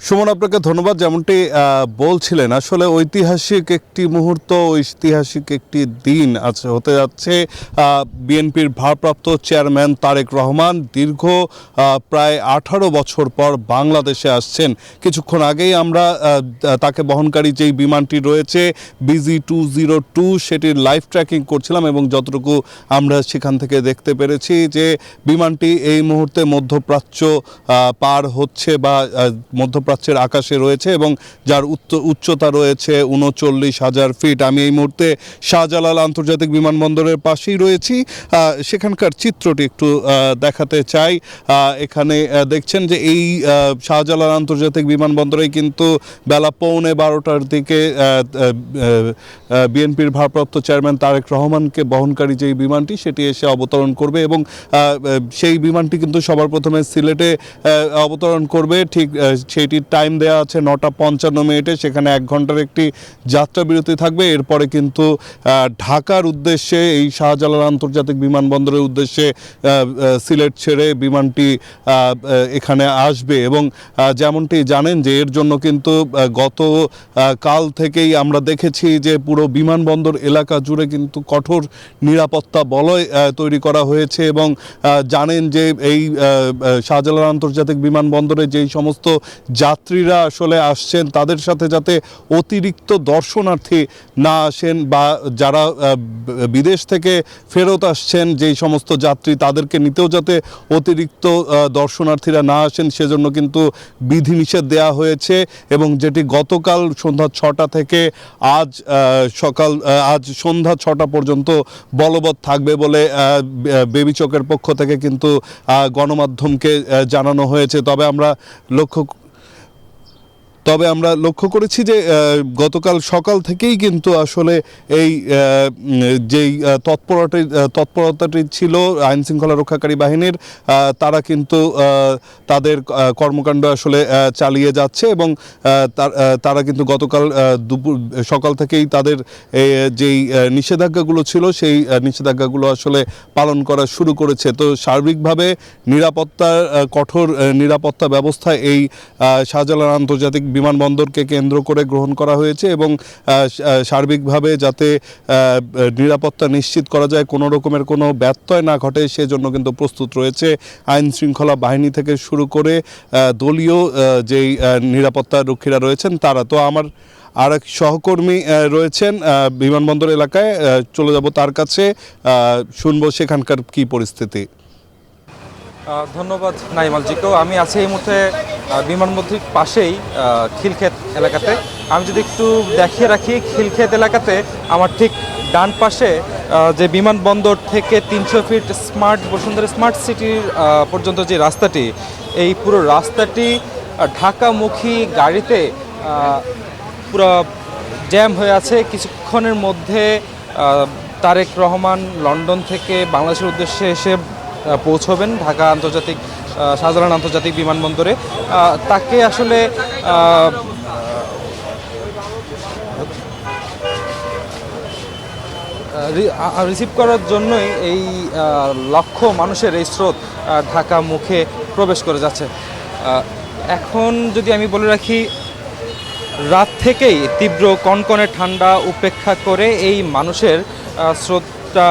সুমন, আপনাকে ধন্যবাদ। যেমনটি বলছিলেন, আসলে ঐতিহাসিক একটি মুহূর্ত, ঐতিহাসিক একটি দিন আছে হতে যাচ্ছে। বিএনপির ভারপ্রাপ্ত চেয়ারম্যান তারেক রহমান দীর্ঘ প্রায় 18 বছর পর বাংলাদেশে আসছেন। কিছুক্ষণ আগেই আমরা তাকে বহনকারী যেই বিমানটি রয়েছে BG-202 সেটির লাইভ ট্র্যাকিং করছিলাম এবং যতটুকু আমরা সেখান থেকে দেখতে পেরেছি যে বিমানটি এই মুহূর্তে মধ্যপ্রাচ্য পার হচ্ছে বা মধ্যপ্রাচ্যের আকাশে রয়েছে এবং যার উচ্চতা রয়েছে 39,000 ফিট। আমি এই মুহূর্তে শাহজালাল আন্তর্জাতিক বিমানবন্দরের পাশেই রয়েছি। সেখানকার চিত্রটি একটু দেখাতে চাই। এখানে দেখছেন যে এই শাহজালাল আন্তর্জাতিক বিমানবন্দরেই কিন্তু বেলা 11:15টার দিকে বিএনপির ভারপ্রাপ্ত চেয়ারম্যান তারেক রহমানকে বহনকারী যেই বিমানটি সেটি এসে অবতরণ করবে এবং সেই বিমানটি কিন্তু সবার প্রথমে সিলেটে অবতরণ করবে। ঠিক সেইটির টাইম দেওয়া আছে 9:55। সেখানে 1 ঘন্টার একটি যাত্রা বিরতি থাকবে। এরপরে কিন্তু ঢাকার উদ্দেশ্যে এই শাহজালাল আন্তর্জাতিক বিমানবন্দরের উদ্দেশ্যে সিলেট ছেড়ে বিমানটি এখানে আসবে এবং যেমনটি জানেন যে এর জন্য কিন্তু গত কাল থেকেই আমরা দেখেছি যে পুরো বিমানবন্দর এলাকা জুড়ে কিন্তু কঠোর নিরাপত্তা বলয় তৈরি করা হয়েছে এবং জানেন যে এই শাহজালাল আন্তর্জাতিক বিমানবন্দরে যেই সমস্ত যাত্রীরা আসলে আসছেন তাদের সাথে যাতে অতিরিক্ত দর্শনার্থী না আসেন বা যারা বিদেশ থেকে ফেরত আসছেন যেই সমস্ত যাত্রী তাদেরকে নিতেও যাতে অতিরিক্ত দর্শনার্থীরা না আসেন সেজন্য কিন্তু বিধিনিষেধ দেওয়া হয়েছে এবং যেটি গতকাল সন্ধ্যা 6টা থেকে আজ সন্ধ্যা 6টা পর্যন্ত বলবৎ থাকবে বলে বেবি চকের পক্ষ থেকে কিন্তু গণমাধ্যমকে জানানো হয়েছে। তবে আমরা লক্ষ্য করেছি যে গতকাল সকাল থেকেই কিন্তু আসলে এই যেই তৎপরতাটি ছিল আইনশৃঙ্খলা রক্ষাকারী বাহিনীর, তারা কিন্তু তাদের কর্মকাণ্ড আসলে চালিয়ে যাচ্ছে এবং তারা কিন্তু গতকাল সকাল থেকেই তাদের যেই নিষেধাজ্ঞাগুলো ছিল সেই নিষেধাজ্ঞাগুলো আসলে পালন করা শুরু করেছে। তো সার্বিকভাবে কঠোর নিরাপত্তা ব্যবস্থা এই শাহজালাল আন্তর্জাতিক বিমানবন্দরকে কেন্দ্র করে গ্রহণ করা হয়েছে এবং সার্বিকভাবে যাতে নিরাপত্তা নিশ্চিত করা যায়, কোনো রকমের কোনো ব্যত্যয় না ঘটে সেজন্য কিন্তু প্রস্তুত রয়েছে আইন শৃঙ্খলা বাহিনী থেকে শুরু করে দলীয় যেই নিরাপত্তা রক্ষীরা রয়েছেন তারা। তো আমার আর এক সহকর্মী রয়েছেন বিমানবন্দর এলাকায়, চলে যাব তার কাছে, শুনবো সেখানকার কি পরিস্থিতি। ধন্যবাদ নাইমালজিকেও। আমি আছি এই মুহূর্তে বিমানবন্দরের পাশেই খিলক্ষেত এলাকাতে। আমি যদি একটু দেখিয়ে রাখি, খিলক্ষেত এলাকাতে আমার ঠিক ডান পাশে যে বিমানবন্দর থেকে 300 ফিট বসুন্ধরা স্মার্ট সিটির পর্যন্ত যে রাস্তাটি, এই পুরো রাস্তাটি ঢাকামুখী গাড়িতে পুরো জ্যাম হয়ে আছে। কিছুক্ষণের মধ্যে তারেক রহমান লন্ডন থেকে বাংলাদেশের উদ্দেশ্যে এসে পৌঁছবেন ঢাকা শাহজালাল আন্তর্জাতিক বিমানবন্দরে। তাকে আসলে রিসিভ করার জন্যই এই লক্ষ মানুষের এই স্রোত ঢাকা মুখে প্রবেশ করে যাচ্ছে। এখন যদি আমি বলে রাখি, রাত থেকেই তীব্র কনকনে ঠান্ডা উপেক্ষা করে এই মানুষের স্রোতটা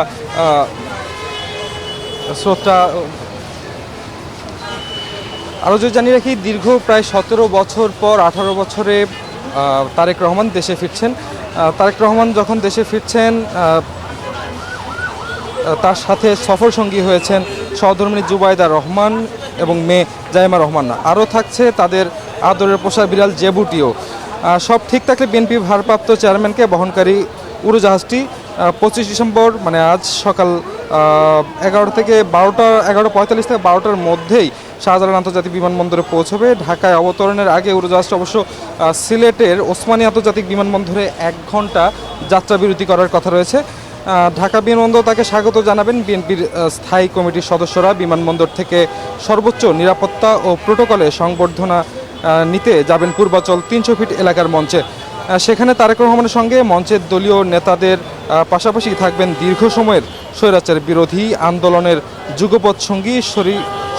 আরও যদি জানিয়ে রাখি, দীর্ঘ প্রায় 17 বছর পর 18 বছরে তারেক রহমান দেশে ফিরছেন। তারেক রহমান যখন দেশে ফিরছেন তার সাথে সফর সঙ্গী হয়েছেন সহধর্মিণী জুবাইদা রহমান এবং মেয়ে জাইমা রহমান। আরও থাকছে তাদের আদরের পোষা বিড়াল জেবুটিও। সব ঠিক থাকলে বিএনপি ভারপ্রাপ্ত চেয়ারম্যানকে বহনকারী উড়োজাহাজটি 25 ডিসেম্বর মানে আজ সকাল 11:45 থেকে 12টার মধ্যেই শাহজালাল আন্তর্জাতিক বিমানবন্দরে পৌঁছবে। ঢাকায় অবতরণের আগে উড়োজাহাজটা অবশ্য সিলেটের ওসমানী আন্তর্জাতিক বিমানবন্দরে 1 ঘন্টা যাত্রা বিরতি করার কথা রয়েছে। ঢাকা বিমানবন্দর তাকে স্বাগত জানাবেন বিএনপির স্থায়ী কমিটির সদস্যরা। বিমানবন্দর থেকে সর্বোচ্চ নিরাপত্তা ও প্রোটোকলে সংবর্ধনা নিতে যাবেন পূর্বাচল 300 ফিট এলাকার মঞ্চে। সেখানে তারেক রহমানের সঙ্গে মঞ্চের দলীয় নেতাদের পাশাপাশি থাকবেন দীর্ঘ সময়ের স্বৈরাচার বিরোধী আন্দোলনের যুগপৎ সঙ্গী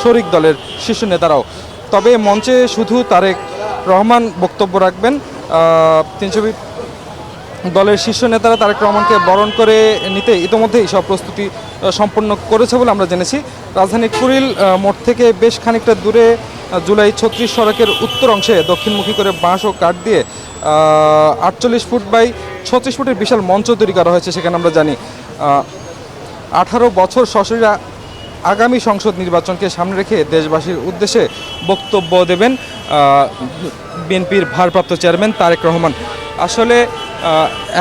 শরিক দলের শীর্ষ নেতারাও। তবে মঞ্চে শুধু তারেক রহমান বক্তব্য রাখবেন। 320 দলের শীর্ষ নেতারা তারেক রহমানকে বরণ করে নিতে ইতোমধ্যেই সব প্রস্তুতি সম্পন্ন করেছে বলে আমরা জেনেছি। রাজধানীর কুড়িল মোড় থেকে বেশ খানিকটা দূরে জুলাই 36 সড়কের উত্তর অংশে দক্ষিণমুখী করে বাঁশ ও কাঠ দিয়ে 48 ফুট বাই 36 ফুটের বিশাল মঞ্চ তৈরি করা হয়েছে। সেখানে আমরা জানি 18 বছর সশরীরে আগামী সংসদ নির্বাচনকে সামনে রেখে দেশবাসীর উদ্দেশ্যে বক্তব্য দেবেন বিএনপির ভারপ্রাপ্ত চেয়ারম্যান তারেক রহমান। আসলে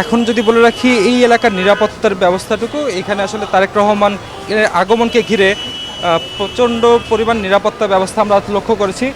এখন যদি বলে রাখি, এই এলাকার নিরাপত্তার ব্যবস্থাটুকু, এখানে আসলে তারেক রহমান আগমনকে ঘিরে প্রচণ্ড পরিমাণ নিরাপত্তা ব্যবস্থা আমরা লক্ষ্য করেছি।